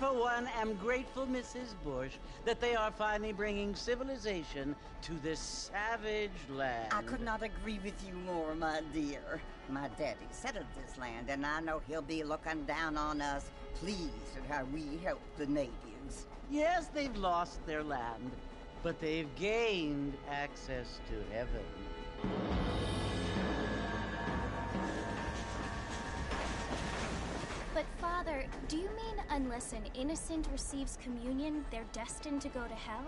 for one, am grateful, Mrs. Bush, that they are finally bringing civilization to this savage land. I could not agree with you more, my dear. My daddy settled this land, and I know he'll be looking down on us, pleased at how we help the natives. Yes, they've lost their land, but they've gained access to heaven. But, Father, do you mean unless an innocent receives communion, they're destined to go to hell?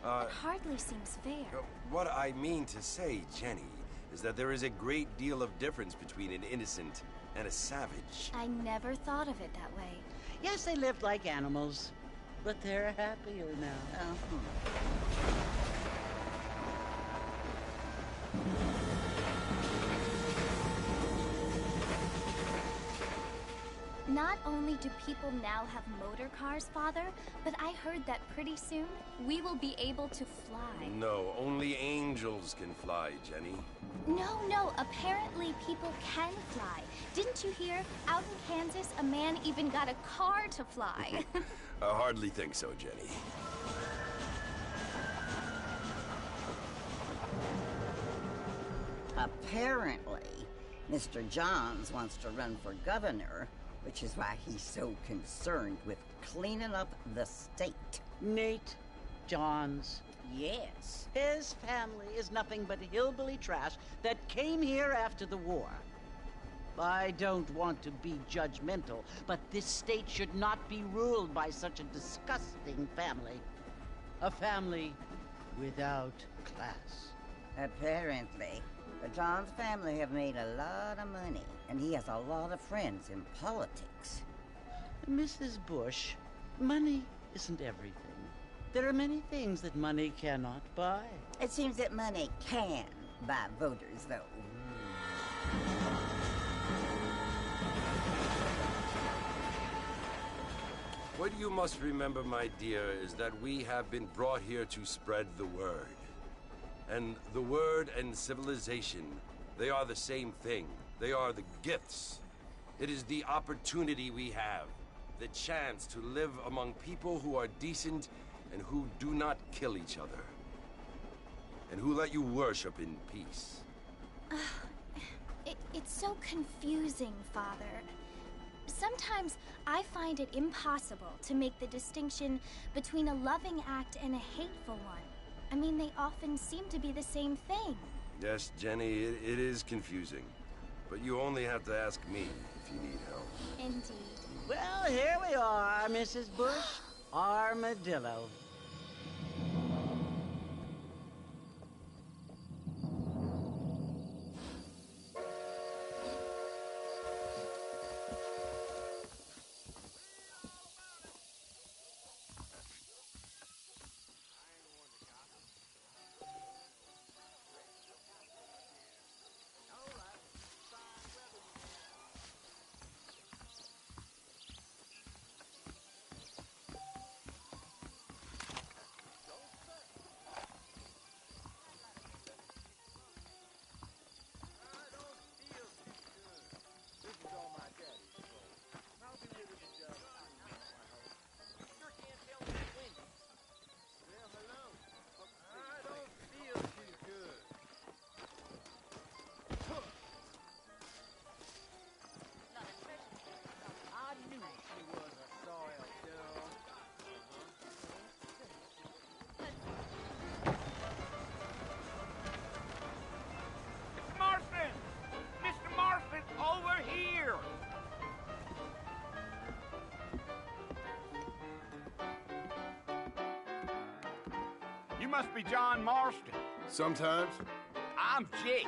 That hardly seems fair. What I mean to say, Jenny, is that there is a great deal of difference between an innocent and a savage. I never thought of it that way. Yes, they lived like animals, but they're happier now. Not only do people now have motor cars, Father, but I heard that pretty soon we will be able to fly. No, only angels can fly, Jenny. No, apparently people can fly. Didn't you hear? Out in Kansas, a man even got a car to fly. I hardly think so, Jenny. Apparently, Mr. Johns wants to run for governor, which is why he's so concerned with cleaning up the state. Nate Johns. Yes. His family is nothing but hillbilly trash that came here after the war. I don't want to be judgmental, but this state should not be ruled by such a disgusting family. A family without class. Apparently. The Johns family have made a lot of money, and he has a lot of friends in politics. Mrs. Bush, money isn't everything. There are many things that money cannot buy. It seems that money can buy voters, though. What you must remember, my dear, is that we have been brought here to spread the word. And the word and civilization, they are the same thing. They are the gifts. It is the opportunity we have, the chance to live among people who are decent and who do not kill each other, and who let you worship in peace. It's so confusing, Father. Sometimes I find it impossible to make the distinction between a loving act and a hateful one. I mean, they often seem to be the same thing. Yes, Jenny, it is confusing. But you only have to ask me if you need help. Indeed. Well, here we are, Mrs. Bush. Armadillo. You must be John Marston. Sometimes. I'm Jake.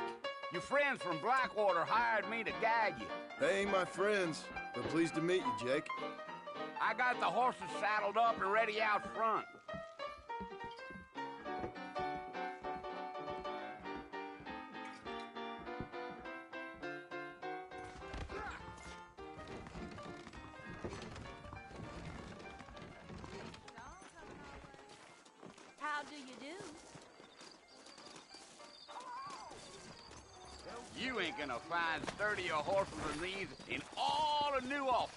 Your friends from Blackwater hired me to guide you. They ain't my friends, but pleased to meet you, Jake. I got the horses saddled up and ready out front. How do you do? You ain't gonna find sturdier horses than these in all of New Ulster.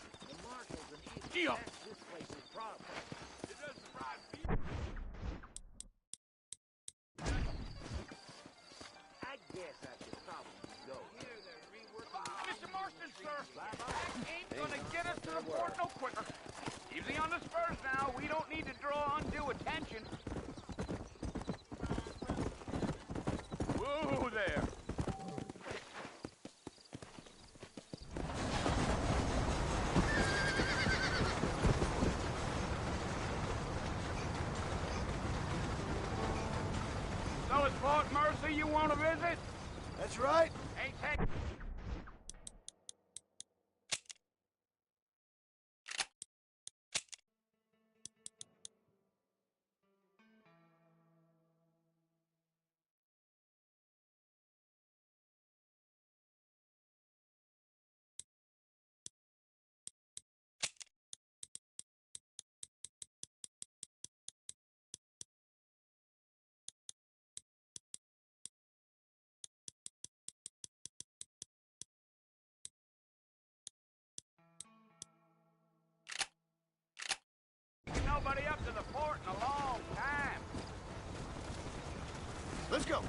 was Fort Mercy you want to visit? That's right. Ain't that... Nobody up to the fort in a long time. Let's go.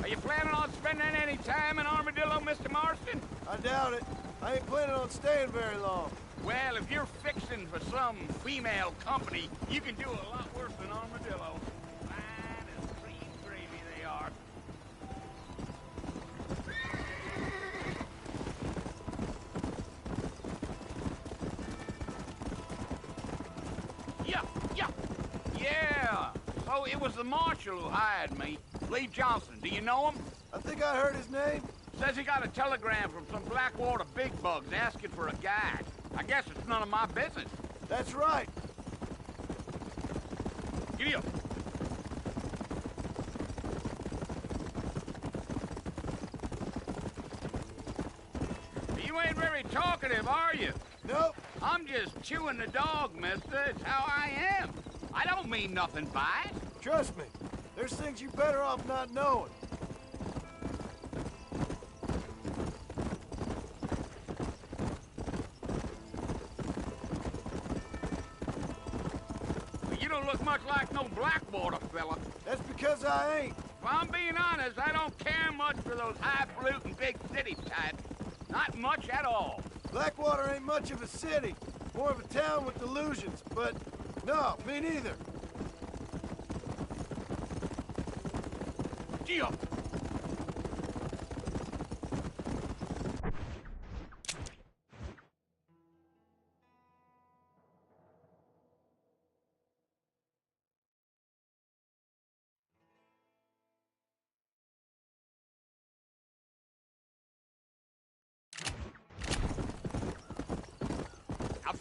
Are you planning on spending any time in Armadillo, Mr. Marston? I doubt it. I ain't planning on staying very long. Well, if you're fixing for some female company, you can do a lot worse than Armadillo. Fine as cream gravy they are. Yeah. So it was the marshal who hired me. Lee Johnson. Do you know him? I think I heard his name. Says he got a telegram from some Blackwater big bugs asking for a guide. I guess it's none of my business. That's right. Giddy up. You ain't very talkative, are you? Nope. I'm just chewing the dog, mister. It's how I am. I don't mean nothing by it. Trust me. There's things you're better off not knowing. You don't look much like no Blackwater fella. That's because I ain't. If I'm being honest, I don't care much for those highfalutin big city types. Not much at all. Blackwater ain't much of a city. More of a town with delusions, but no, me neither. Gee up.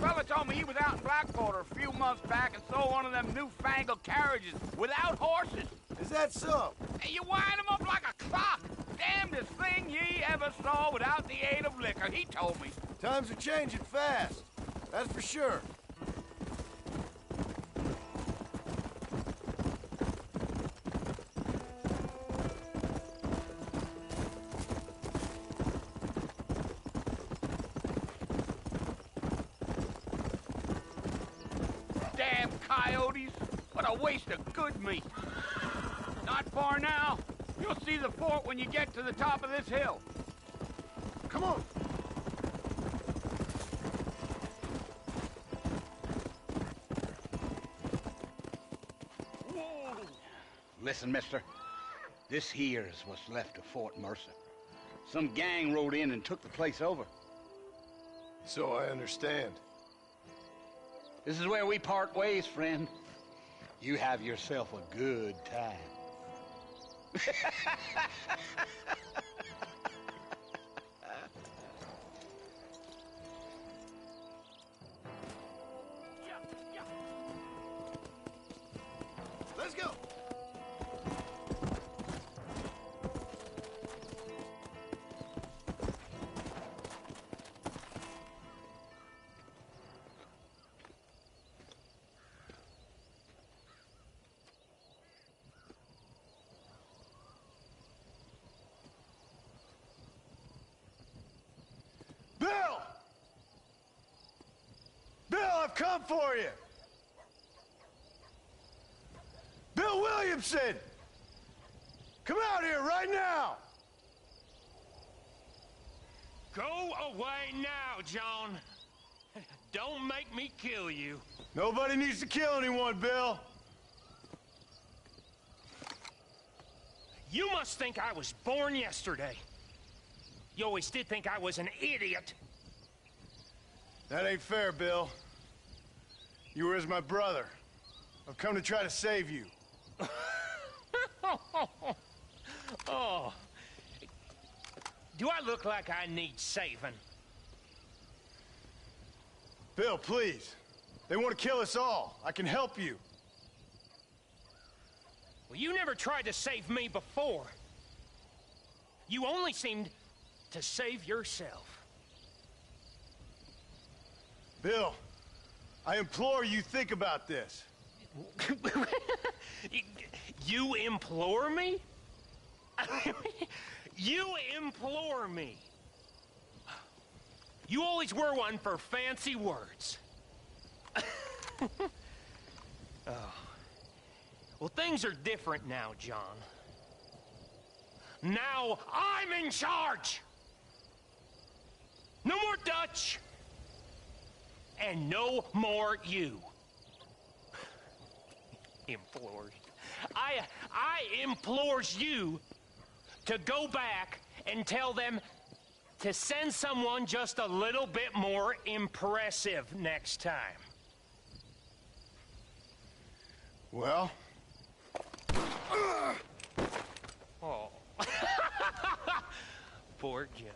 fella told me he was out in Blackwater a few months back and saw one of them newfangled carriages without horses. Is that so? And you wind them up like a clock. Damnedest thing ye ever saw without the aid of liquor, he told me. Times are changing fast. That's for sure. Damn coyotes. What a waste of good meat. Not far now. You'll see the fort when you get to the top of this hill. Come on. Listen, mister. This here is what's left of Fort Mercer. Some gang rode in and took the place over. So I understand. This is where we part ways, friend. You have yourself a good time. Let's go. Bill! Bill, I've come for you! Bill Williamson! Come out here right now! Go away now, John. Don't make me kill you. Nobody needs to kill anyone, Bill. You must think I was born yesterday. You always did think I was an idiot. That ain't fair, Bill. You were as my brother. I've come to try to save you. Oh. Do I look like I need saving? Bill, please. They want to kill us all. I can help you. Well, you never tried to save me before. You only seemed to save yourself. Bill, I implore you think about this. You implore me? You implore me. You always were one for fancy words. Oh. Well, things are different now, John. Now I'm in charge. No more Dutch. And no more you. Implores. I implores you to go back and tell them to send someone just a little bit more impressive next time. Well? Oh. Poor John.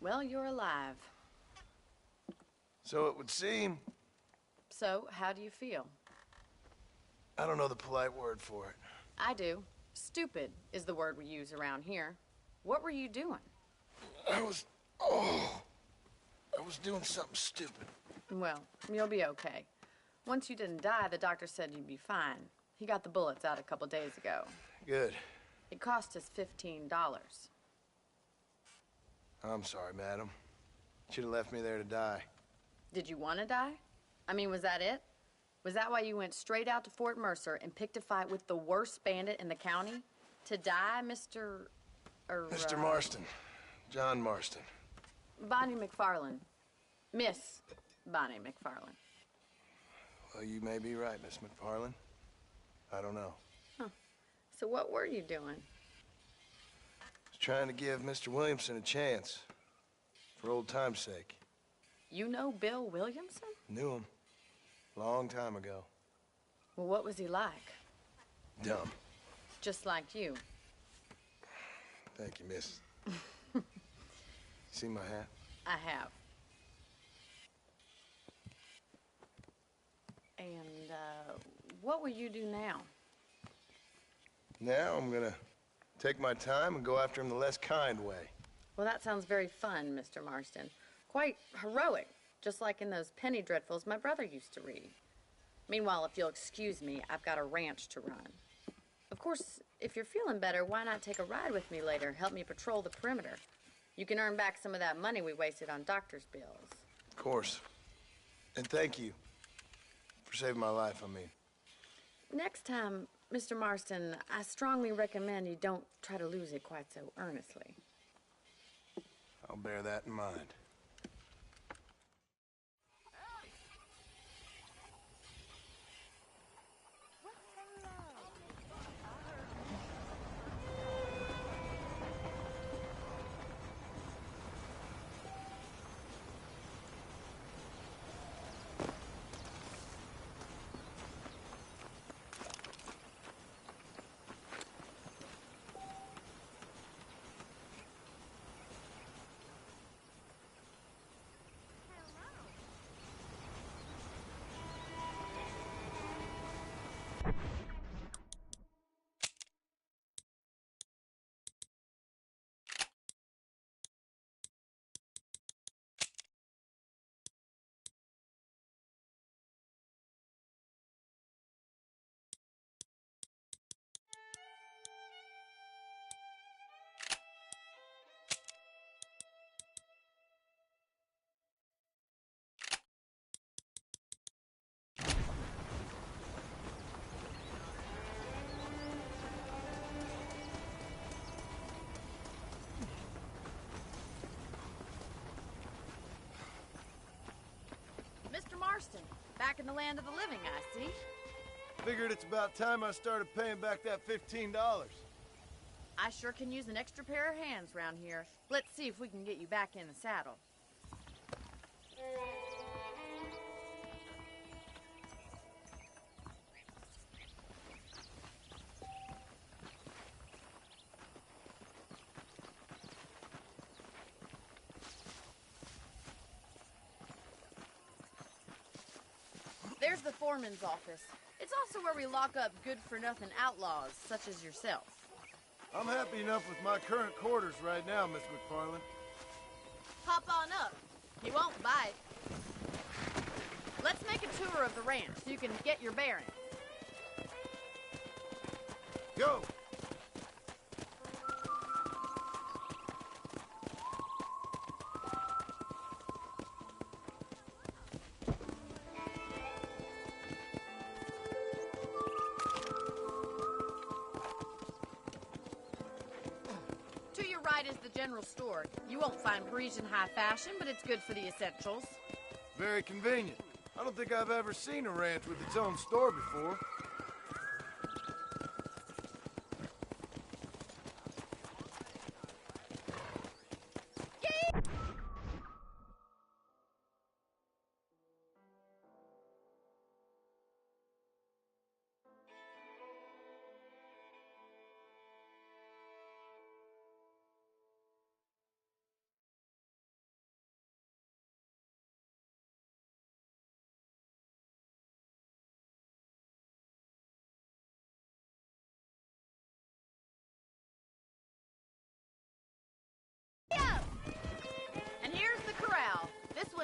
Well, you're alive. So it would seem. So, how do you feel? I don't know the polite word for it. I do. Stupid is the word we use around here. What were you doing? I was doing something stupid. Well, you'll be okay. Once you didn't die, the doctor said you'd be fine. He got the bullets out a couple days ago. Good. It cost us $15. I'm sorry, madam. Should have left me there to die. Did you want to die? I mean, was that it? Was that why you went straight out to Fort Mercer and picked a fight with the worst bandit in the county? To die, Mr. Mr. Marston. John Marston. Bonnie McFarland. Miss Bonnie McFarland. Well, you may be right, Miss McFarland. I don't know. Huh. So what were you doing? I was trying to give Mr. Williamson a chance. For old time's sake. You know Bill Williamson? Knew him. Long time ago. Well, what was he like? Dumb. Just like you. Thank you, miss. See my hat? I have. And, what will you do now? Now I'm gonna take my time and go after him the less kind way. Well, that sounds very fun, Mr. Marston. Quite heroic, just like in those penny dreadfuls my brother used to read. Meanwhile, if you'll excuse me, I've got a ranch to run. Of course, if you're feeling better, why not take a ride with me later? Help me patrol the perimeter. You can earn back some of that money we wasted on doctor's bills. Of course. And thank you for saving my life, I mean. Next time, Mr. Marston, I strongly recommend you don't try to lose it quite so earnestly. I'll bear that in mind. Mr. Marston, back in the land of the living, I see. Figured it's about time I started paying back that $15. I sure can use an extra pair of hands round here. Let's see if we can get you back in the saddle. There's the foreman's office. It's also where we lock up good-for-nothing outlaws, such as yourself. I'm happy enough with my current quarters right now, Miss McFarland. Hop on up. He won't bite. Let's make a tour of the ranch so you can get your bearings. Go! To your right is the general store. You won't find Parisian high fashion, but it's good for the essentials. Very convenient. I don't think I've ever seen a ranch with its own store before.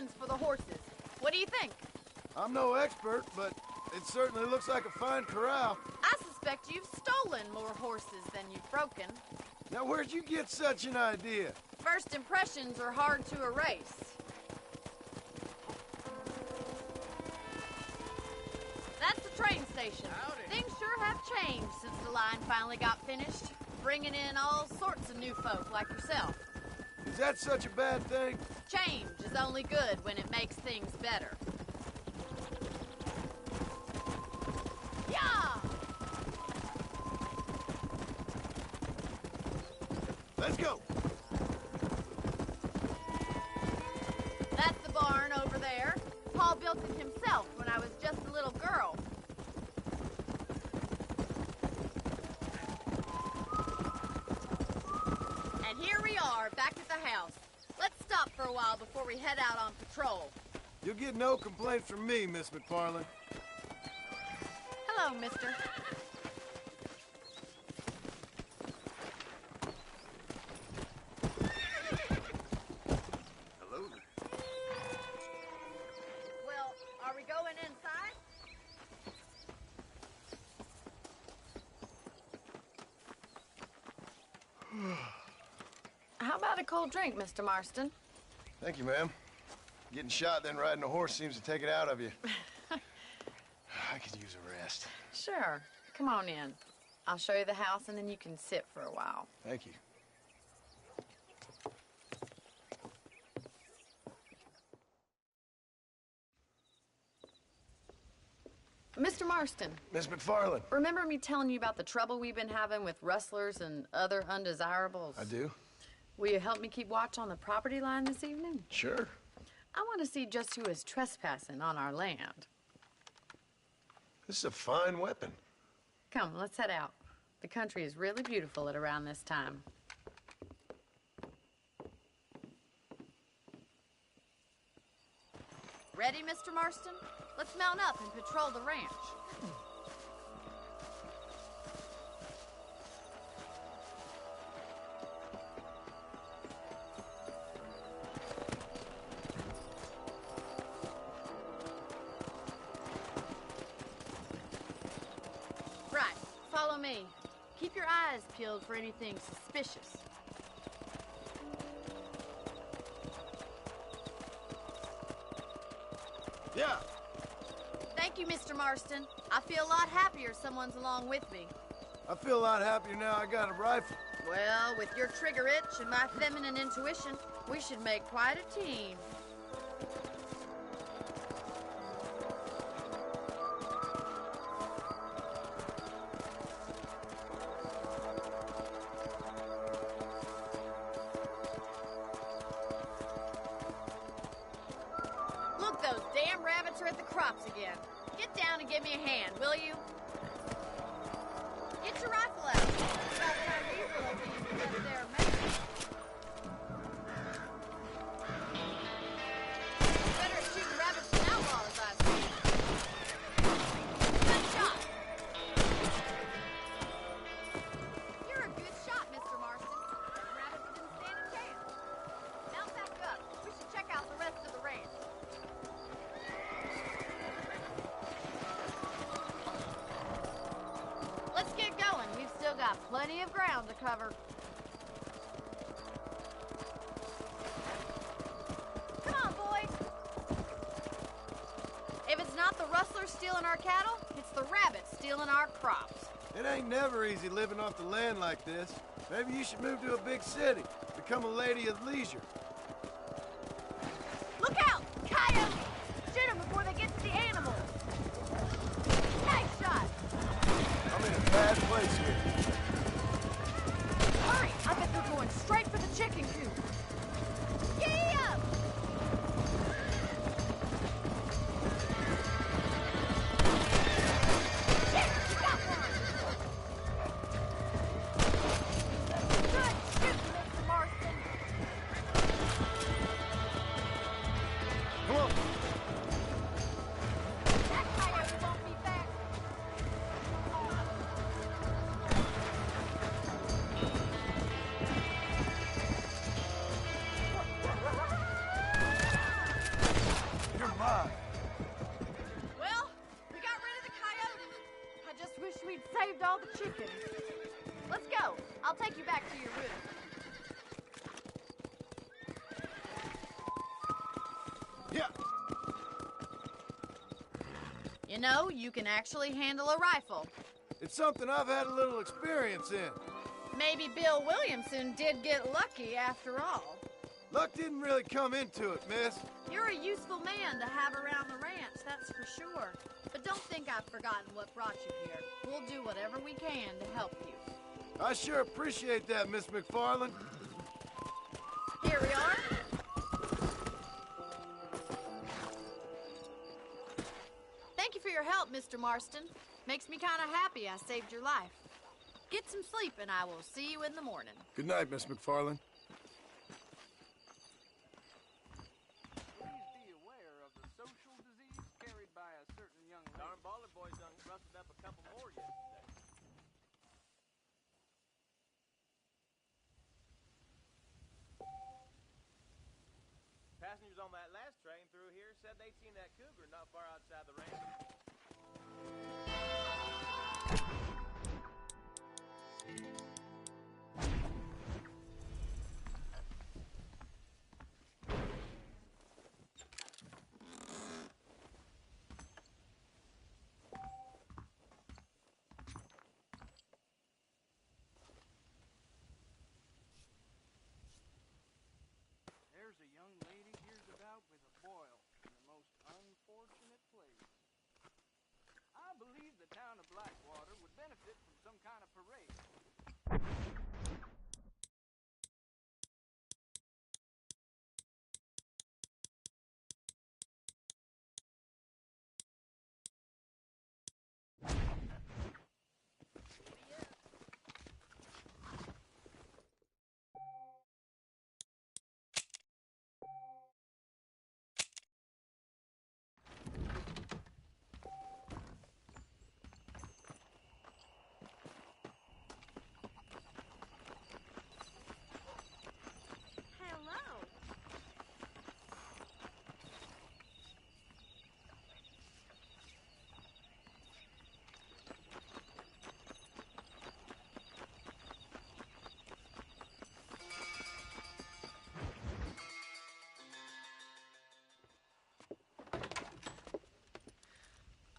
ones for the horses. What do you think? I'm no expert, but it certainly looks like a fine corral. I suspect you've stolen more horses than you've broken. Now, where'd you get such an idea? First impressions are hard to erase. That's the train station. Howdy. Things sure have changed since the line finally got finished, bringing in all sorts of new folk like yourself. Is that such a bad thing? Change is only good when it makes things better. Yeah! Let's go. That's the barn over there. Paul built it himself when I was just a little girl. And here we are, back at the house. Let's stop for a while before we head out on patrol. You'll get no complaints from me, Miss McFarland. Hello, mister. Hello. Well, are we going inside? How about a cold drink, Mr. Marston? Thank you, ma'am. Getting shot, then riding a horse seems to take it out of you. I could use a rest. Sure. Come on in. I'll show you the house, and then you can sit for a while. Thank you. Mr. Marston, Miss McFarland. remember me telling you about the trouble we've been having with rustlers and other undesirables? I do? Will you help me keep watch on the property line this evening? Sure. I want to see just who is trespassing on our land. This is a fine weapon. Come, let's head out. The country is really beautiful at around this time. Ready, Mr. Marston? Let's mount up and patrol the ranch. Right, follow me. Keep your eyes peeled for anything suspicious. Yeah. Thank you, Mr. Marston. I feel a lot happier someone's along with me. I feel a lot happier now I got a rifle. Well, with your trigger itch and my feminine intuition, we should make quite a team. Look, those damn rabbits are at the crops again. Get down and give me a hand, will you? Get your rifle out. It's about time these little things get their medicine. Better at shooting rabbits than outlaws, I see. Good shot. You're a good shot, Mr. Marston. The rabbits didn't stand a chance. Now back up. We should check out the rest of the ranch. Let's get going. We've still got plenty of ground to cover. Come on, boys. If it's not the rustlers stealing our cattle, it's the rabbits stealing our crops. It ain't never easy living off the land like this. Maybe you should move to a big city. Become a lady of leisure. Look out! Coyotes! Shoot them before they get to the animals. Nice shot! I'm in a bad place here. Hurry! I bet they're going straight for the chicken coop. Giddy up! Yes, you got one! Good shooting, Mr. Marston. the chickens. Let's go. I'll take you back to your room. Yeah. You know, you can actually handle a rifle. It's something I've had a little experience in. Maybe Bill Williamson did get lucky after all. Luck didn't really come into it, miss. You're a useful man to have around the ranch, that's for sure. But don't think I've forgotten what brought you here. We'll do whatever we can to help you. I sure appreciate that, Miss McFarland. Here we are. Thank you for your help, Mr. Marston. Makes me kind of happy I saved your life. Get some sleep and I will see you in the morning. Good night, Miss McFarland. Please be aware of the social disease carried by a certain young lady. Darn baller boys done rusted up a couple more yesterday. Passengers on that last train through here said they'd seen that cougar not far outside the ranch. There's a young lady here's about with a boil in the most unfortunate place. I believe the town of Blackwater would benefit from some kind of parade.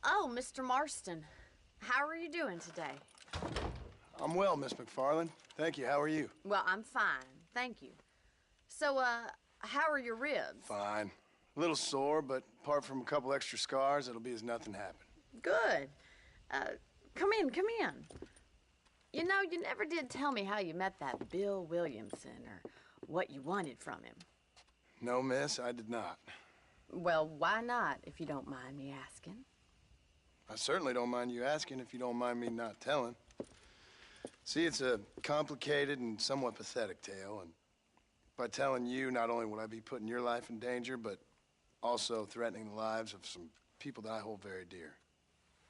Oh, Mr. Marston. How are you doing today? I'm well, Miss McFarland. Thank you. How are you? Well, I'm fine. Thank you. So, how are your ribs? Fine. A little sore, but apart from a couple extra scars, it'll be as nothing happened. Good. Come in. You know, you never did tell me how you met that Bill Williamson or what you wanted from him. No, miss, I did not. Well, why not, if you don't mind me asking? I certainly don't mind you asking if you don't mind me not telling. See, it's a complicated and somewhat pathetic tale, and by telling you, not only would I be putting your life in danger, but also threatening the lives of some people that I hold very dear.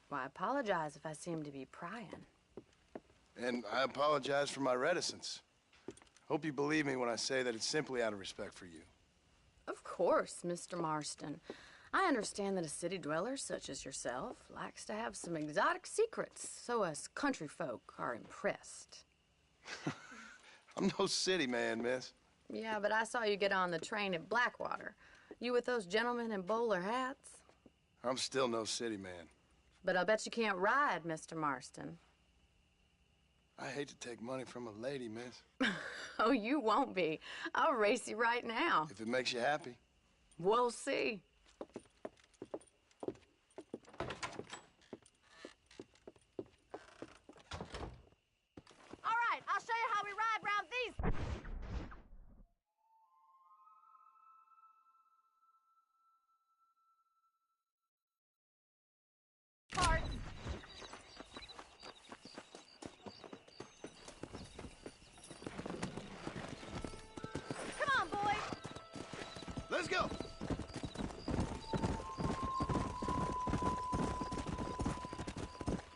Well, I apologize if I seem to be prying. And I apologize for my reticence. Hope you believe me when I say that it's simply out of respect for you. Of course, Mr. Marston. I understand that a city dweller such as yourself likes to have some exotic secrets, so us country folk are impressed. I'm no city man, miss. Yeah, but I saw you get on the train at Blackwater. You with those gentlemen in bowler hats? I'm still no city man. But I'll bet you can't ride, Mr. Marston. I hate to take money from a lady, miss. Oh, you won't be. I'll race you right now. If it makes you happy. We'll see. All right, I'll show you how we ride round these. Parts. Come on, boys. Let's go.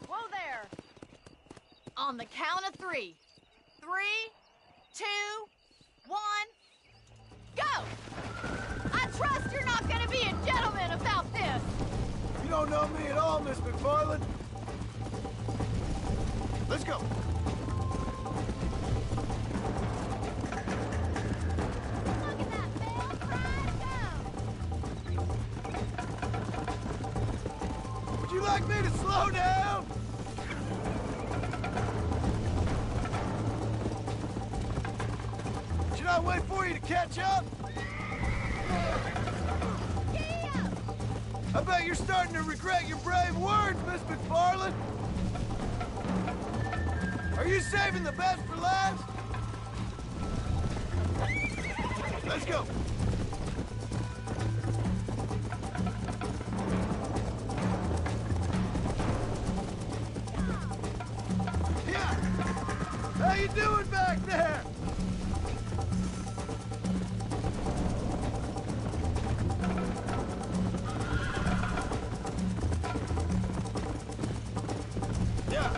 Whoa there. On the count of 3. 3, 2, 1, go! I trust you're not gonna be a gentleman about this. You don't know me at all, Miss McFarland. Let's go. Look at that, Bill. Try to go. Would you like me to slow down? Should I wait for you to catch up? I bet you're starting to regret your brave words, Miss McFarland. Are you saving the best for last? Let's go. Yeah. How you doing back there? Yeah.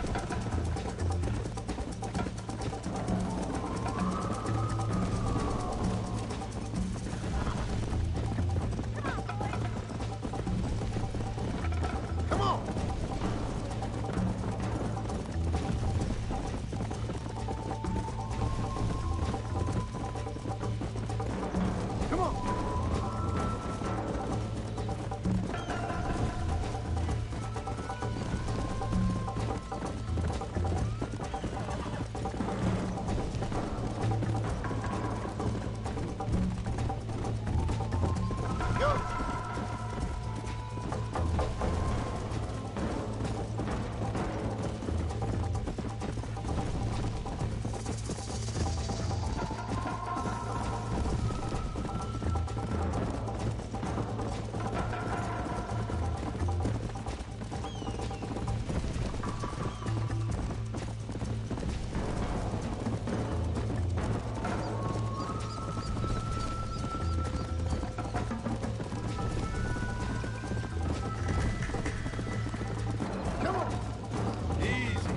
Come on. Come on. Go. Come on. Easy.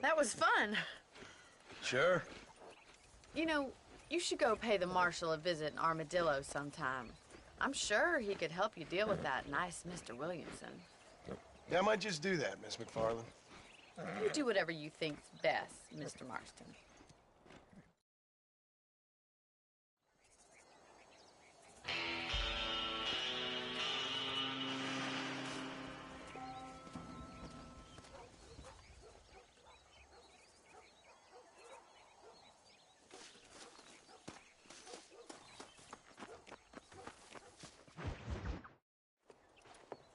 That was fun. Sure. You know, you should go pay the marshal a visit in Armadillo sometime. I'm sure he could help you deal with that nice Mr. Williamson. Yeah, I might just do that, Miss McFarland. You do whatever you think's best, Mr. Marston.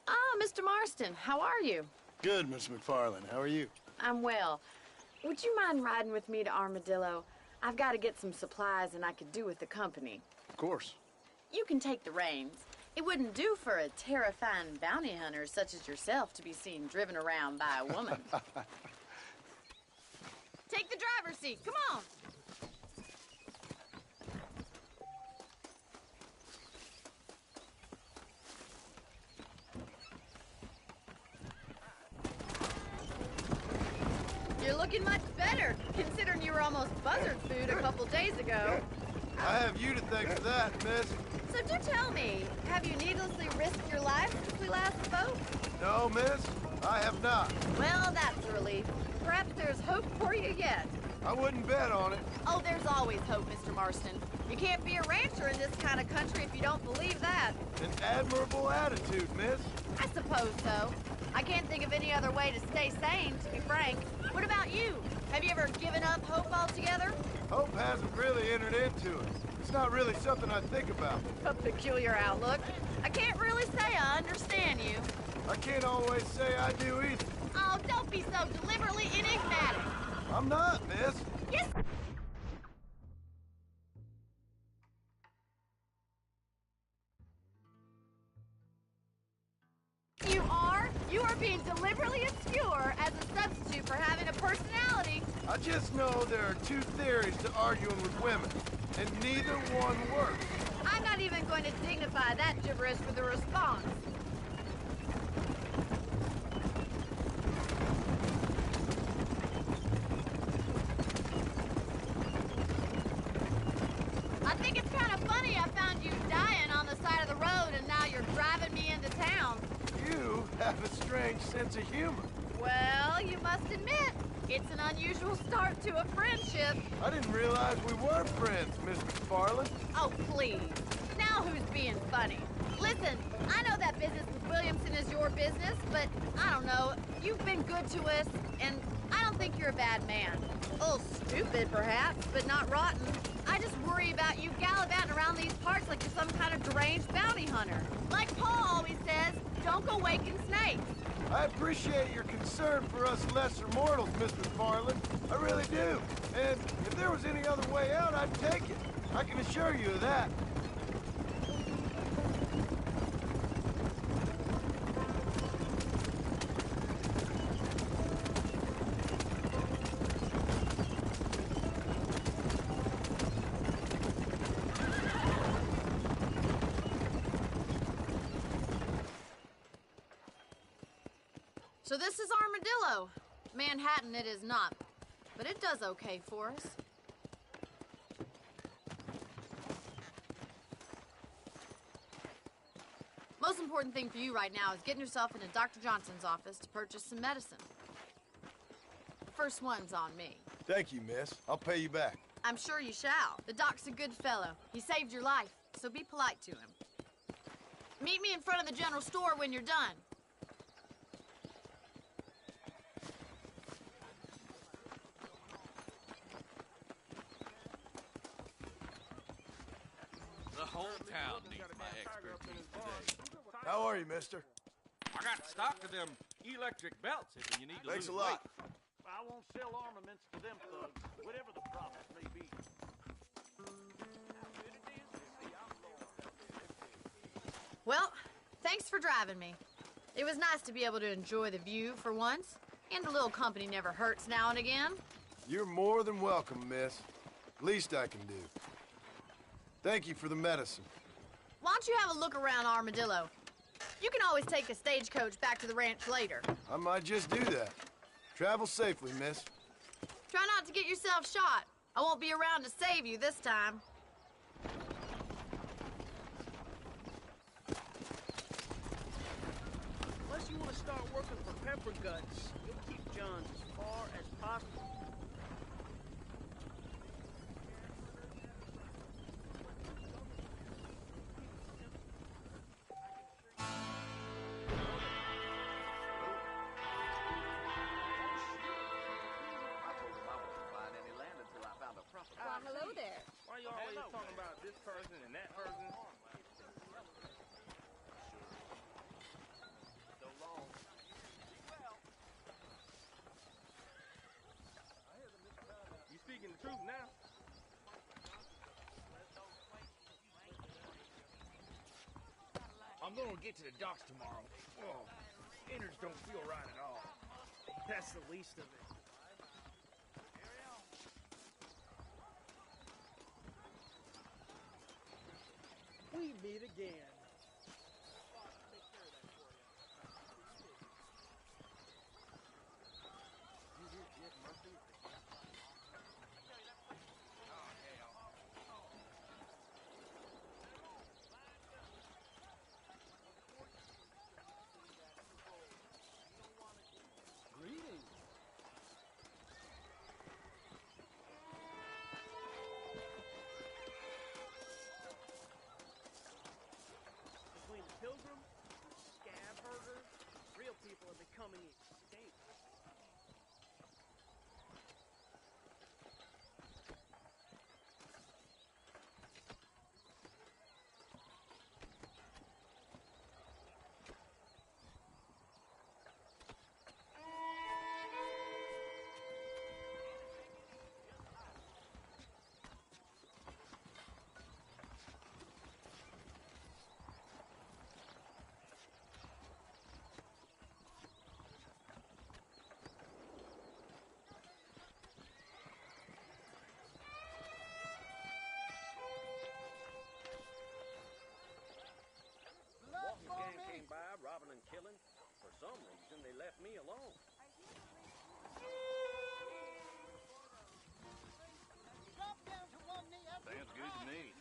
Ah, Mr. Marston, how are you? Good, Miss McFarland. How are you? I'm well. Would you mind riding with me to Armadillo? I've got to get some supplies and I could do with the company. Of course. You can take the reins. It wouldn't do for a terrifying bounty hunter such as yourself to be seen driven around by a woman. Take the driver's seat. Come on. You're looking much better, considering you were almost buzzard food a couple days ago. I have you to thank for that, miss. So do tell me, have you needlessly risked your life since we last spoke? No, miss, I have not. Well, that's a relief. Perhaps there's hope for you yet. I wouldn't bet on it. Oh, there's always hope, Mr. Marston. You can't be a rancher in this kind of country if you don't believe that. An admirable attitude, miss. I suppose so. I can't think of any other way to stay sane, to be frank. What about you? Have you ever given up hope altogether? Hope hasn't really entered into it. It's not really something I think about. A peculiar outlook. I can't really say I understand you. I can't always say I do either. Oh, don't be so deliberately enigmatic. I'm not, miss. Yes. You are? You are being deliberately obscure as a substitute for having a personality. I just know there are two theories to arguing with women, and neither one works. I'm not even going to dignify that gibberish with a response. I think it's kind of funny I've found you dying on the side of the road, and now you're driving me into town. You have a strange sense of humor. Well, you must admit, it's an unusual start to a friendship. I didn't realize we were friends, Miss McFarland. Oh, please. Now who's being funny? Listen, I know that business with Williamson is your business, but I don't know. You've been good to us, and I don't think you're a bad man. A little stupid, perhaps, but not rotten. I just worry about you gallivanting around these parts like you're some kind of deranged bounty hunter. Like Paul always says, don't go waking snakes. I appreciate your concern for us lesser mortals, Miss McFarland. I really do. And if there was any other way out, I'd take it. I can assure you of that. So this is Armadillo. Manhattan it is not, but it does okay for us. Most important thing for you right now is getting yourself into Dr. Johnson's office to purchase some medicine. First one's on me. Thank you, miss. I'll pay you back. I'm sure you shall. The doc's a good fellow. He saved your life, so be polite to him. Meet me in front of the general store when you're done. The whole town needs my expertise today. How are you, mister? I got stock of them electric belts if you need to Thanks a lose lot. weight. I won't sell armaments to them thugs, whatever the profit may be. Well, thanks for driving me. It was nice to be able to enjoy the view for once, and a little company never hurts now and again. You're more than welcome, miss. Least I can do. Thank you for the medicine. Why don't you have a look around Armadillo? You can always take a stagecoach back to the ranch later. I might just do that. Travel safely, miss. Try not to get yourself shot. I won't be around to save you this time. Unless you want to start working for Pepper Guts, you'll keep Johns as far as possible. Hello there. Why you always talking about this person and that person? So long. You speaking the truth now? I'm gonna get to the docks tomorrow. Oh, innards don't feel right at all. That's the least of it. We meet again. Greetings. Between the pilgrims, scab herders, real people are becoming extinct. Walking gang came by, robbing and killing. For some reason, they left me alone. Sounds good to me.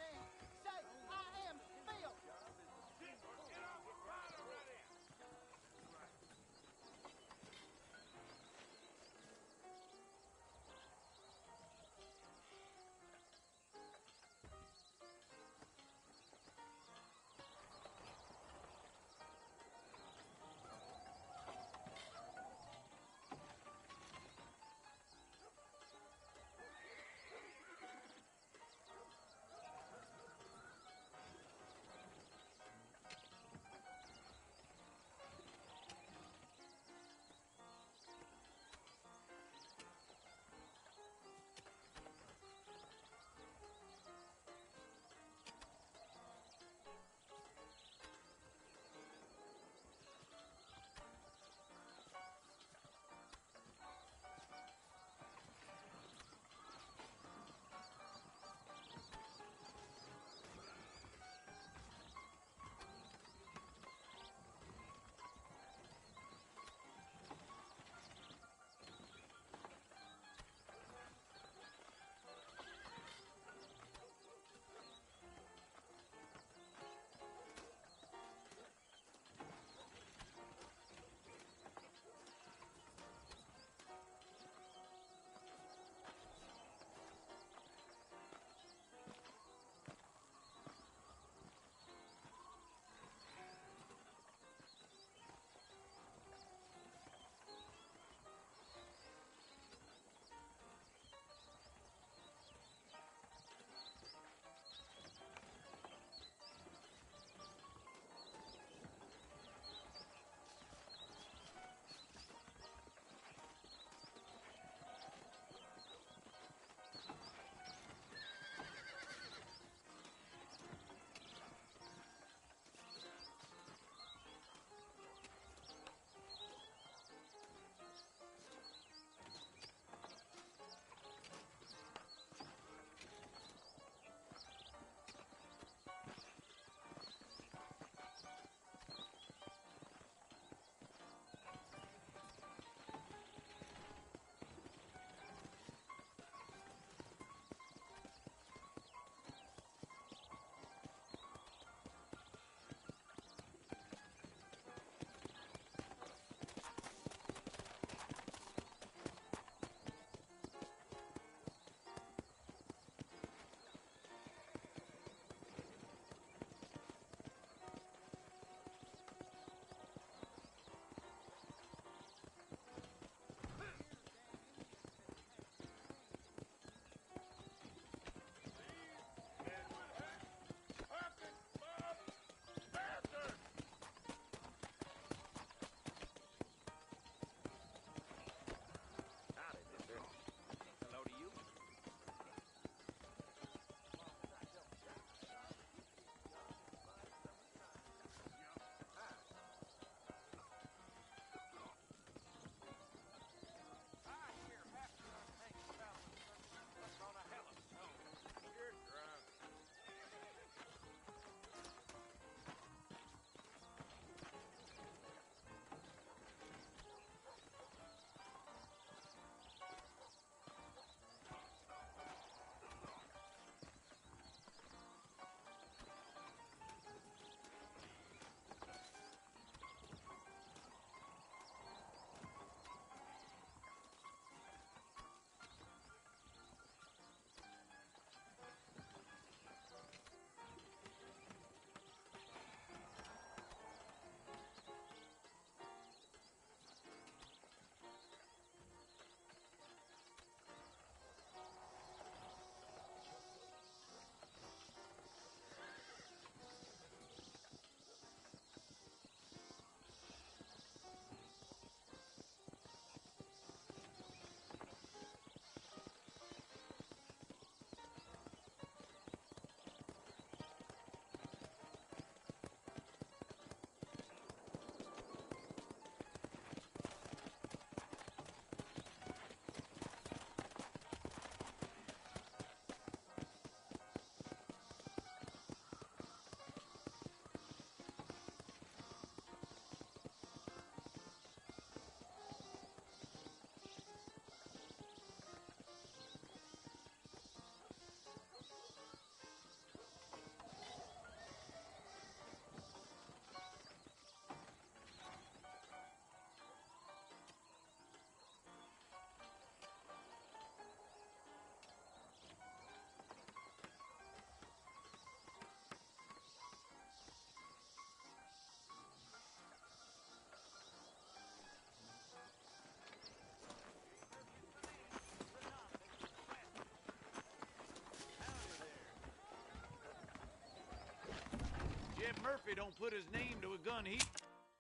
Ed Murphy don't put his name to a gun, he...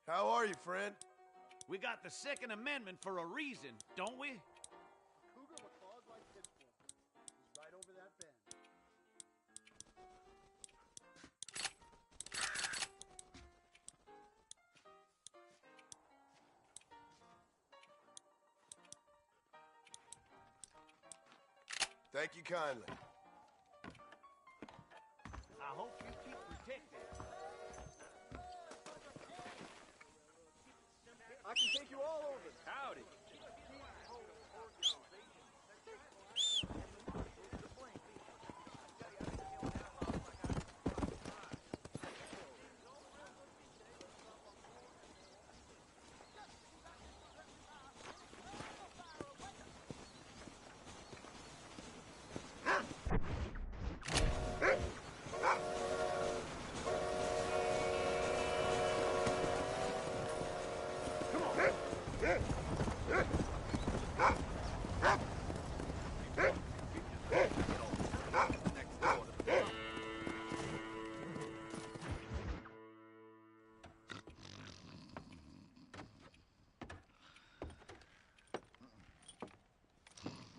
How are you, friend? We got the Second Amendment for a reason, don't we? Cougar with claws like pitchforks is right over that bend. Thank you kindly. I hope you keep protected. I can take you all over. Howdy.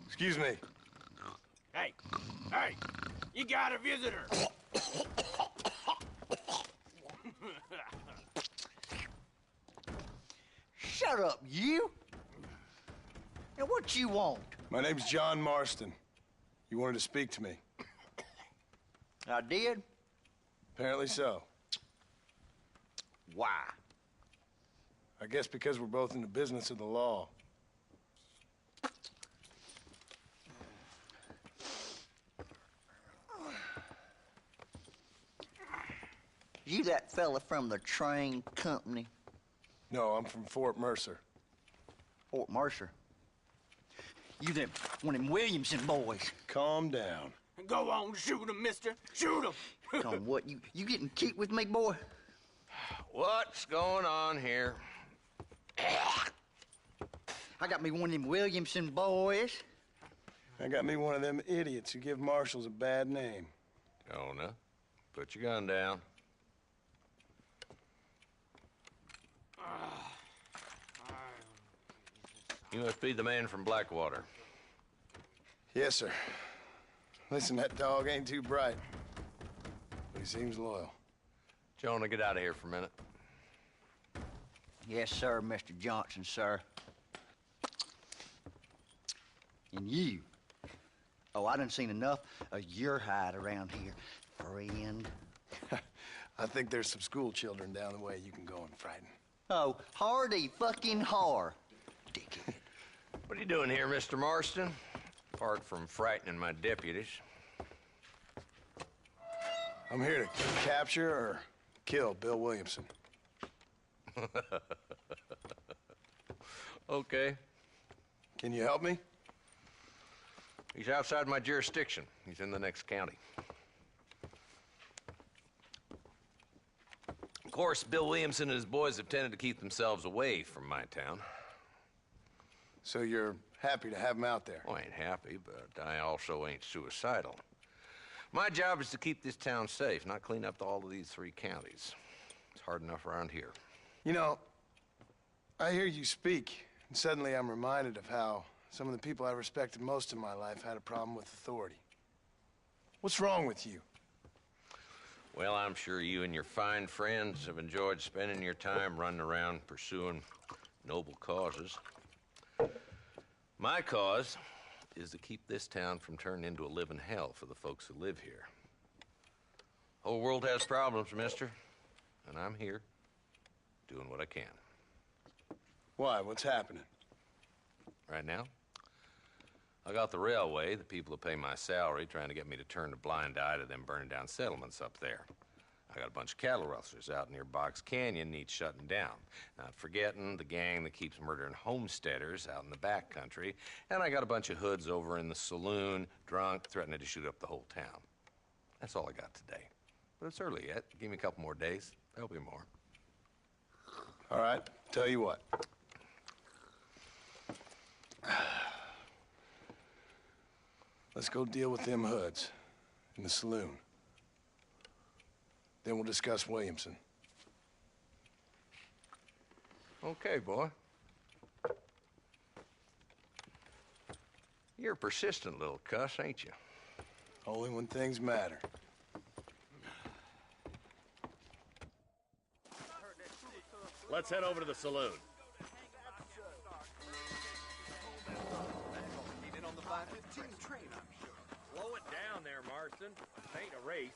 Excuse me. Hey, hey, you got a visitor. Shut up, you! Now, what you want? My name's John Marston. You wanted to speak to me. I did? Apparently so. Why? I guess because we're both in the business of the law. You that fella from the train company? No, I'm from Fort Mercer. Fort Mercer? You them one of them Williamson boys? Calm down. Go on, shoot him, mister. Shoot him. Come on, what? You getting kicked with me, boy? What's going on here? I got me one of them Williamson boys. I got me one of them idiots who give marshals a bad name. Jonah, put your gun down. You must be the man from Blackwater. Yes, sir. Listen, that dog ain't too bright, but he seems loyal. Jonah, get out of here for a minute. Yes, sir, Mr. Johnson, sir. And you. Oh, I done seen enough of your hide around here, friend. I think there's some school children down the way you can go and frighten. Oh, hardy fucking har. Dickhead. What are you doing here, Mr. Marston? Apart from frightening my deputies. I'm here to capture or kill Bill Williamson. Okay. Can you help me? He's outside my jurisdiction. He's in the next county. Of course, Bill Williamson and his boys have tended to keep themselves away from my town. So you're happy to have him out there? Well, I ain't happy, but I also ain't suicidal. My job is to keep this town safe, not clean up all of these 3 counties. It's hard enough around here. You know, I hear you speak, and suddenly I'm reminded of how some of the people I respected most in my life had a problem with authority. What's wrong with you? Well, I'm sure you and your fine friends have enjoyed spending your time running around pursuing noble causes. My cause is to keep this town from turning into a living hell for the folks who live here. Whole world has problems, mister, and I'm here doing what I can. Why? What's happening? Right now, I got the railway, the people who pay my salary, trying to get me to turn a blind eye to them burning down settlements up there. I got a bunch of cattle rustlers out near Box Canyon needs shutting down. Not forgetting the gang that keeps murdering homesteaders out in the back country. And I got a bunch of hoods over in the saloon, drunk, threatening to shoot up the whole town. That's all I got today. But it's early yet. Give me a couple more days. There'll be more. All right, tell you what. Let's go deal with them hoods in the saloon. Then we'll discuss Williamson. Okay, boy. You're a persistent little cuss, ain't you? Only when things matter. Let's head over to the saloon. Slow it down there, Marston. This ain't a race.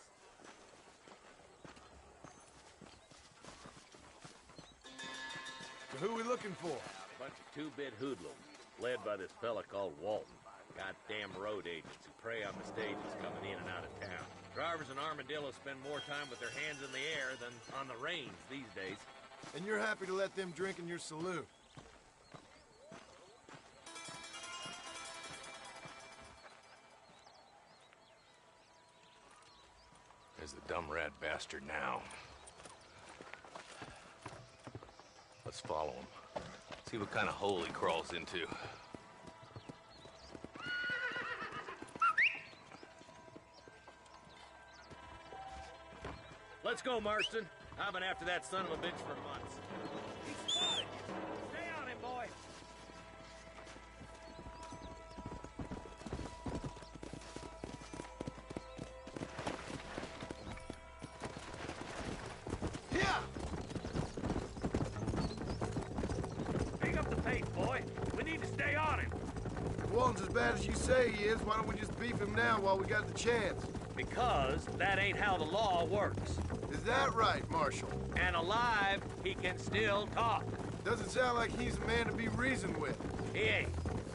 So who are we looking for? A bunch of two-bit hoodlums, led by this fella called Walton. Goddamn road agents who prey on the stages coming in and out of town. Drivers in Armadillo spend more time with their hands in the air than on the reins these days. And you're happy to let them drink in your saloon? There's the dumb rat bastard now. Let's follow him. See what kind of hole he crawls into. Let's go, Marston. I've been after that son of a bitch for months. He's spotted you. Stay on him, boy. Yeah! Pick up the pace, boy. We need to stay on him. If Walton's as bad as you say he is, why don't we just beef him now while we got the chance? Because that ain't how the law works. Is that right, Marshal? And alive, he can still talk. Doesn't sound like he's a man to be reasoned with. He ain't.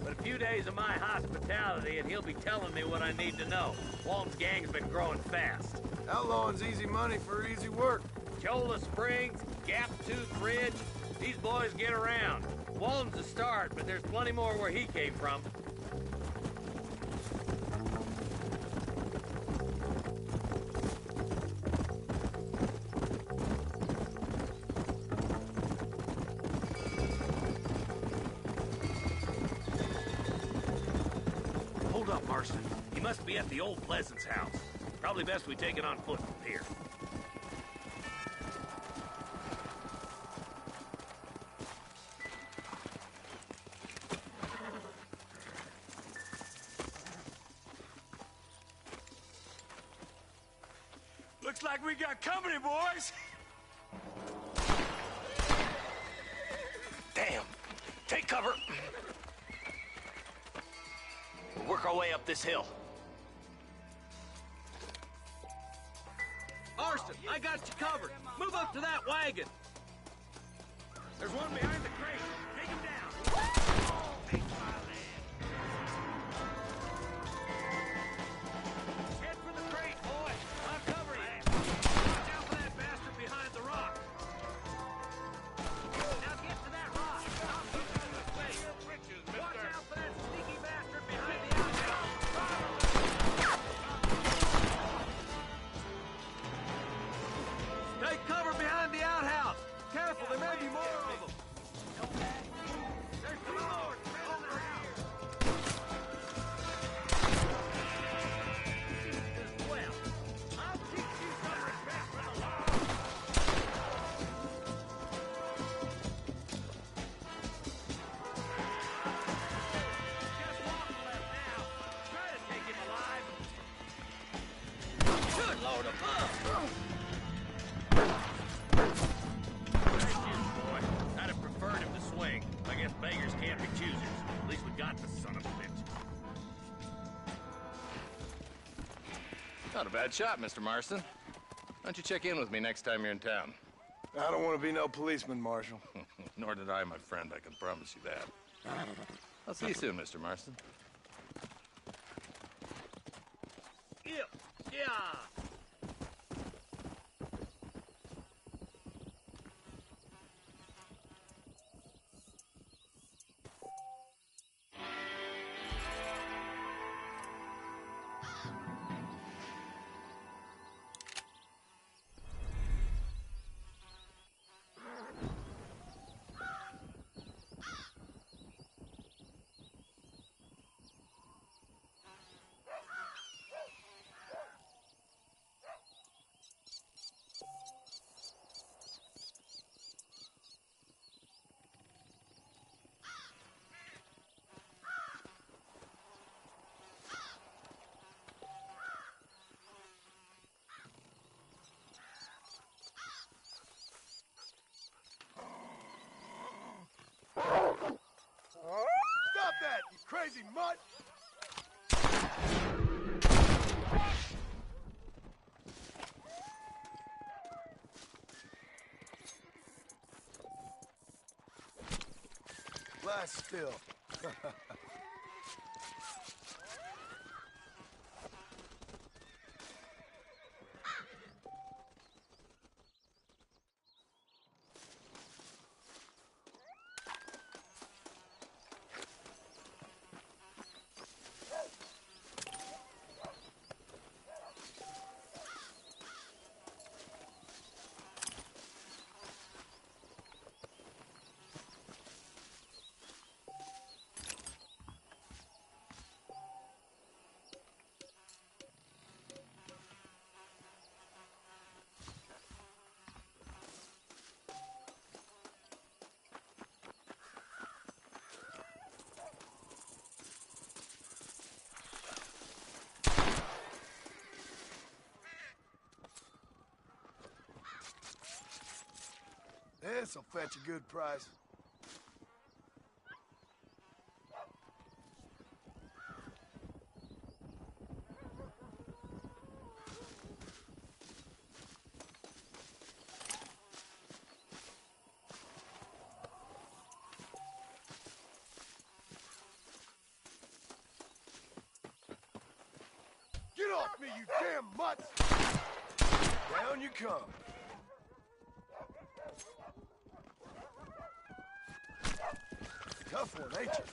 But a few days of my hospitality and he'll be telling me what I need to know. Walton's gang's been growing fast. Outlawing's easy money for easy work. Cholla Springs, Gap Tooth Ridge, these boys get around. Walton's a start, but there's plenty more where he came from. Hold up, Marston. He must be at the old Pleasance house. Probably best we take it on foot from here. Looks like we got company, boys. Damn. Take cover. We'll work our way up this hill. Marston, I got you covered. Move up to that wagon. There's one behind the crate. Take him down. Head for the crate, boy. I'll cover you. Watch out for that bastard behind the rock. Now get to that rock. I'll keep you in the face. Watch out for that sneaky bastard behind the outhouse. Take cover behind the outhouse. Careful, there may be more of them. There's two more spread in the house. Well, I'll teach you some respect for the law. Just walk left now. Try to take him alive. Good Lord above. Gracious, boy. I'd have preferred him to swing. I guess beggars can't be choosers. At least we got the son of a bitch. Not a bad shot, Mr. Marston. Why don't you check in with me next time you're in town? I don't want to be no policeman, Marshal. Nor did I, my friend. I can promise you that. I'll see you soon, Mr. Marston. Yeah. crazy mutt! Lie still. This'll fetch a good price. Get off me, you damn mutts! Down you come. Tough one, ain't you?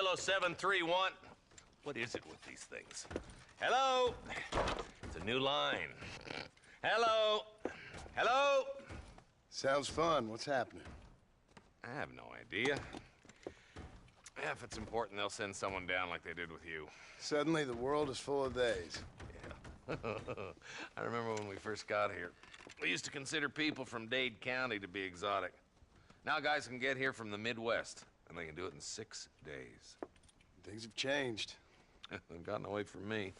Armadillo 731. What is it with these things? Hello? It's a new line. Hello? Hello? Sounds fun. What's happening? I have no idea. If it's important, they'll send someone down like they did with you. Suddenly, the world is full of theys. Yeah. I remember when we first got here. We used to consider people from Dade County to be exotic. Now guys can get here from the Midwest, and they can do it in 6 days. Things have changed. They've gotten away from me.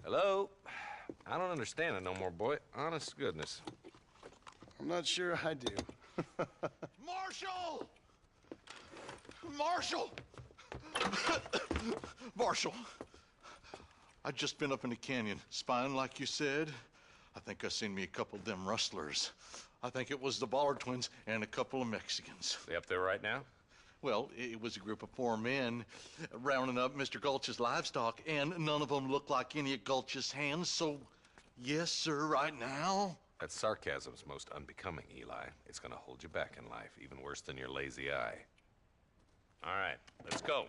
Hello? I don't understand it no more, boy. Honest to goodness. I'm not sure I do. Marshal! Marshal! Marshal! I just been up in the canyon, spying like you said. I think I seen me a couple of them rustlers. I think it was the Ballard twins and a couple of Mexicans. They up there right now? Well, it was a group of 4 men rounding up Mr. Gulch's livestock, and none of them looked like any of Gulch's hands, so yes, sir, right now. That sarcasm's most unbecoming, Eli. It's gonna hold you back in life, even worse than your lazy eye. All right, let's go.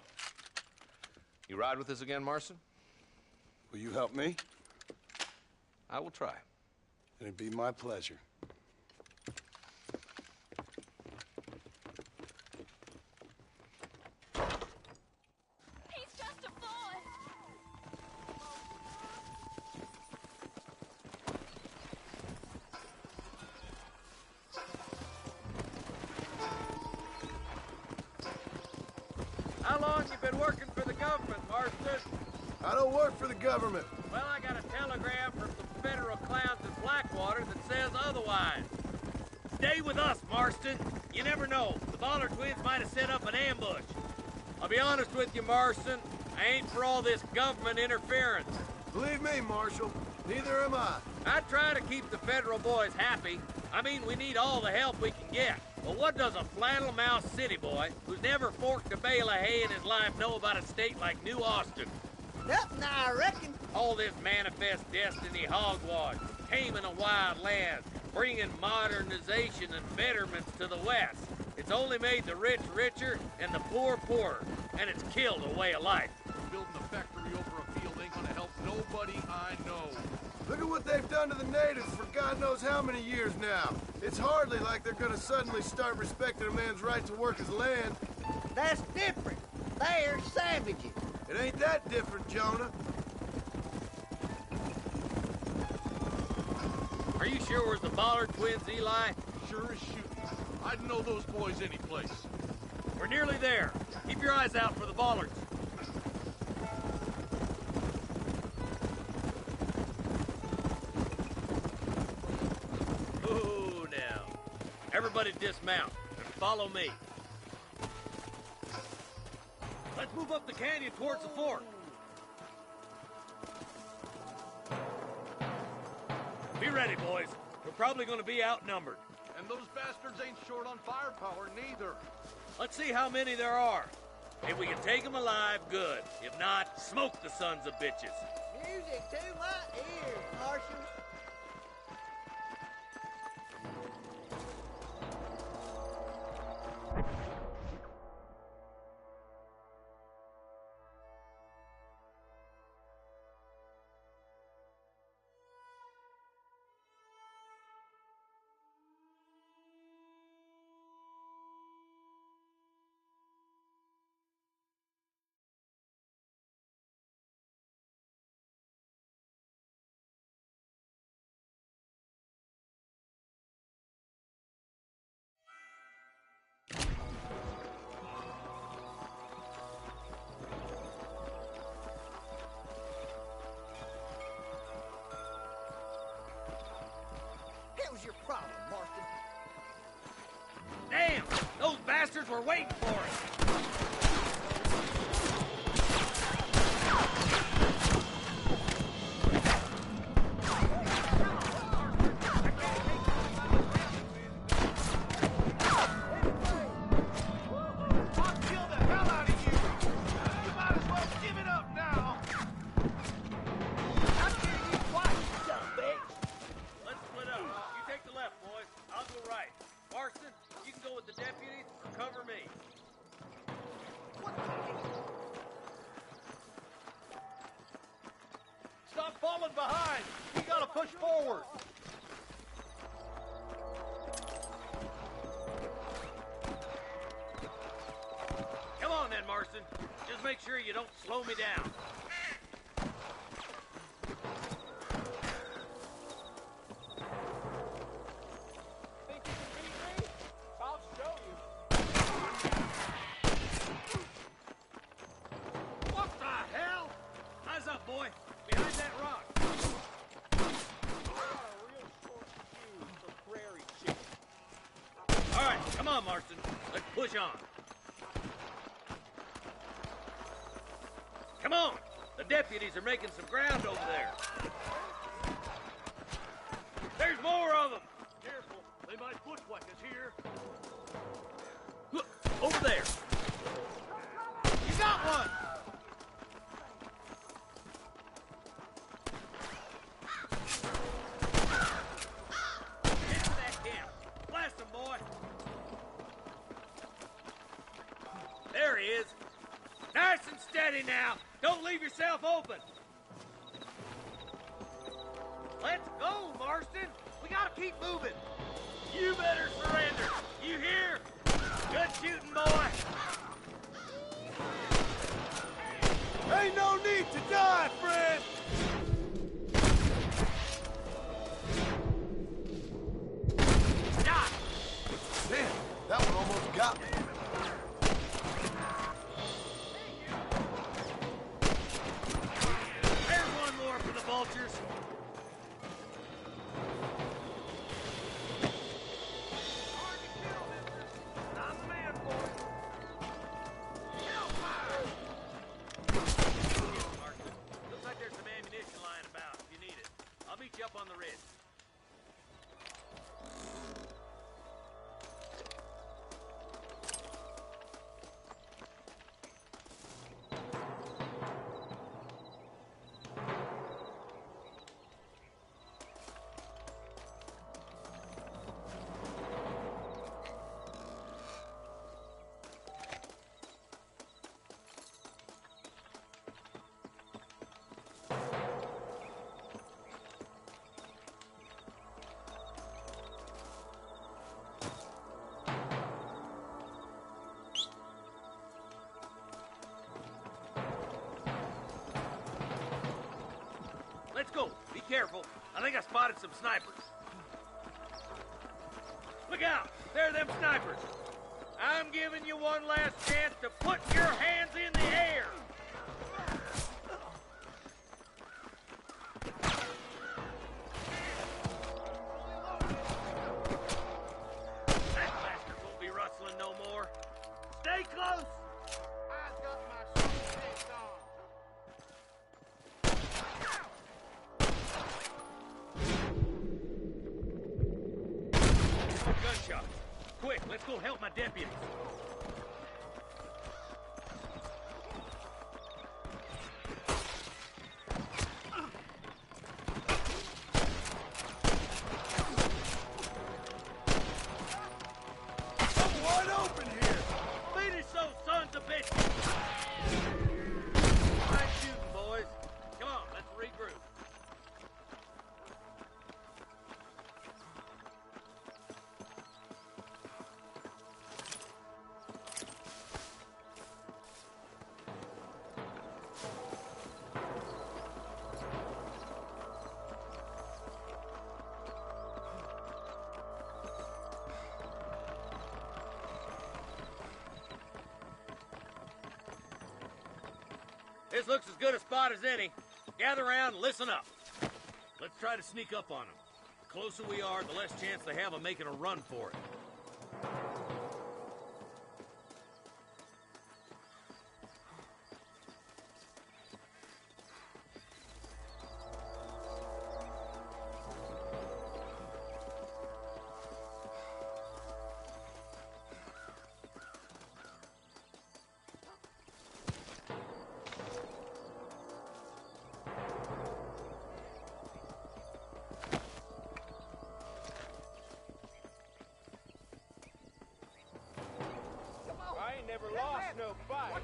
You ride with us again, Marston? Will you help me? I will try. It'd be my pleasure. He's just a boy. How long you been working for the government, Marston? I don't work for the government. Well, I got a telegram from some federal clowns in Blackwater that says otherwise. Stay with us, Marston. You never know. The Ballard twins might have set up an ambush. I'll be honest with you, Marston. I ain't for all this government interference. Believe me, Marshal, neither am I. I try to keep the federal boys happy. I mean, we need all the help we can get. But what does a flannel-mouthed city boy who's never forked a bale of hay in his life know about a state like New Austin? Nothing, I reckon. All this manifest destiny hogwash, taming a wild land, bringing modernization and betterments to the West. It's only made the rich richer and the poor poorer, and it's killed a way of life. Building a factory over a field ain't gonna help nobody I know. Look at what they've done to the natives for God knows how many years now. It's hardly like they're gonna suddenly start respecting a man's right to work his land. That's different. They're savages. It ain't that different, Jonah. Are you sure it was the Ballard twins, Eli? Sure as shooting. I'd know those boys any place. We're nearly there. Keep your eyes out for the Ballards. Ooh, now. Everybody dismount and follow me. Let's move up the canyon towards the fort. Be ready, boys. We're probably going to be outnumbered. And those bastards ain't short on firepower, neither. Let's see how many there are. If we can take them alive, good. If not, smoke the sons of bitches. Music to my ears, Marshal. Hell's your problem, Marston? Damn! Those bastards were waiting for us! I'll kill the hell out of you! You might as well give it up now! I'm killing you twice, you son of a bitch. Let's split up. You take the left, boys. I'll go right. Marston, you can go with the deputies or cover me. falling behind. We gotta push forward. Come on then, Marston. Just make sure you don't slow me down. Think you can beat me? I'll show you. What the hell? Eyes up, boy. Behind that rock. All right, come on, Marston. Let's push on. Come on! The deputies are making some ground over there. There's more of them! Careful, they might bushwhack us here. Look, over there. You got one! Get to that camp. Blast him, boy. There he is. Nice and steady now. Don't leave yourself open. Let's go, Marston. We gotta keep moving. You better surrender. You hear? Good shooting, boy. Ain't no need to die, friend. Stop. Damn, that one almost got me. There's one more for the vultures. I'm the man, boy. Marston. Looks like there's some ammunition lying about if you need it. I'll meet you up on the ridge. Let's go. Be careful. I think I spotted some snipers. Look out! There are them snipers. I'm giving you one last chance to put your hands in the air. That bastard won't be rustling no more. Stay close. I've got my suitcase on. Gunshots. Quick, let's go help my deputies. I'm wide open here. Finish those sons of bitches. Nice shooting, boys. Come on, let's regroup. This looks as good a spot as any. Gather around and listen up. Let's try to sneak up on them. The closer we are, the less chance they have of making a run for it. I ain't never lost no fight.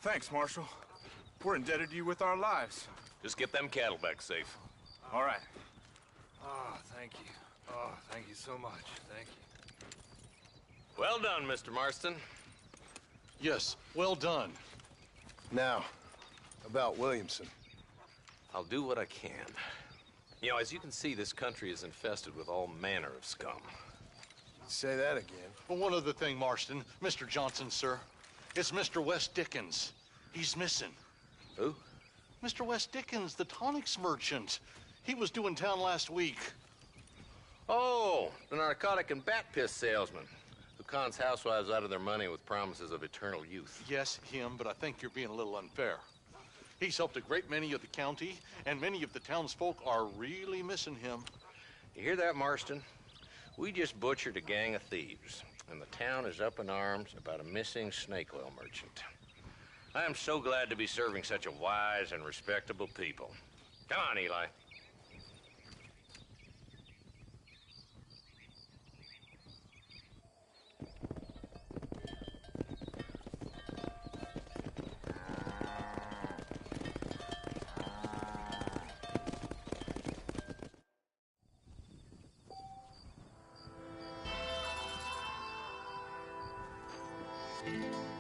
Thanks, Marshal. We're indebted to you with our lives. Just get them cattle back safe. All right. Oh, thank you. Oh, thank you so much. Thank you. Well done, Mr. Marston. Yes, well done. Now, about Williamson. I'll do what I can. You know, as you can see, this country is infested with all manner of scum. Say that again. But one other thing, Marston. Mr. Johnson, sir. It's Mr. West Dickens. He's missing. Who? Mr. West Dickens, the tonics merchant. He was due in town last week. Oh, the narcotic and bat piss salesman who cons housewives out of their money with promises of eternal youth. Yes, him, but I think you're being a little unfair. He's helped a great many of the county, and many of the townsfolk are really missing him. You hear that, Marston? We just butchered a gang of thieves, and the town is up in arms about a missing snake oil merchant. I am so glad to be serving such a wise and respectable people. Come on, Eli. Thank you.